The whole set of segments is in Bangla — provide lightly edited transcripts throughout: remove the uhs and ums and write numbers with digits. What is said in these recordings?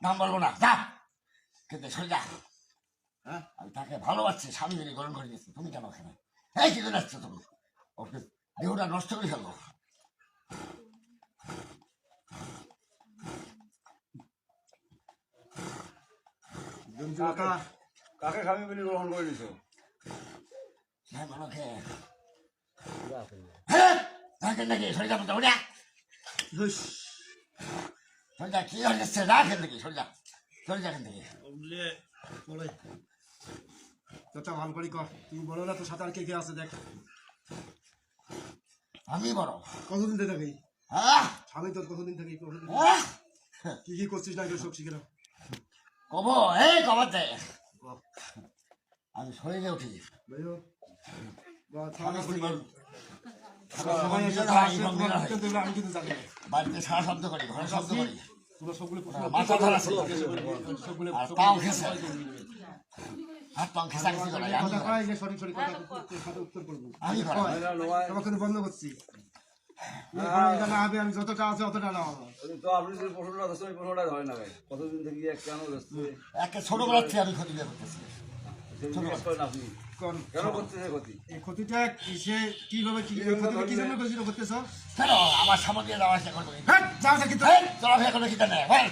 নাম বলবো না, যা কিন্তু সরে যা। হ্যাঁ, আমি তাকে ভালোবাসছি, স্বামী মেরে গ্রহণ করে দিচ্ছি, তুমি কেন ওখানে? এই কি করে আসছো তুমি? ওকে দেহটা নষ্ট করে ফেলবো। কাকে স্বামী বলে গ্রহণ করে দিছো? হ্যাঁ, মানুষকে হ্যাঁ নাকি সরে যা, বলতে সরে যা, কি হয়ে যাচ্ছে? না এখান থেকে সরে যা, সরে যা এখান থেকে। চাচা ভালো করে কর, তুই বলো না তোর সাথে আর কে কে আছে দেখ। আমি বড় কতদিন থেকে থাকি? হ্যাঁ, আমি তোর কতদিন থাকি? হ্যাঁ, কি কি করছিস না এগুলো সব শিখে নাও। কব এই কবার দেয় আমি শরীরে উঠি। ভাইও আমি কিন্তু জানি না। বাড়িতে সারা শব্দ করি, ঘরে শব্দ করি, তোরা সবগুলো মাথা ধরা ছিল, আর পাও খেছে, হাত পাও খেসা খেসি করে কথা কয় যে সঠিক সঠিক কথা সাথে উত্তর করবো। আমি করি। তোমাকে কিন্তু বন্ধ করছি। না হবে, আমি যতটা আছে অতটা না হবে। তো আপনি যে প্রশ্নটা ধরছেন ওই প্রশ্নটা ধরে না ভাই। কতদিন থেকে কেন ব্যস্ত? একে ছোটবেলার থেকে আমি ক্ষতি দিয়ে করতেছি। আপনি কোন কেন করতেছে ক্ষতি? এই ক্ষতিটা কিসে কিভাবে কি ক্ষতিটা কি জন্য করতেছ? কেন আমার সামনে দিয়ে যাওয়া আসা করবো? হ্যাঁ যাও থাকি তো। চলাফেরা করে কিনা নেই, ভাই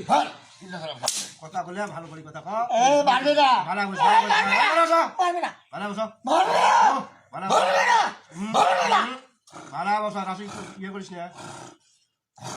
ভাই চিন্তা করা কথা বলে ভালো করে কথা কও। এ মারবে না, ভালো বুঝ ভালো বুঝ মারবে না, ভালো বুঝ মারবে না, ভালো মারবে না, মারবে না। ভালো বসা রাশি ইয়ে করিস না।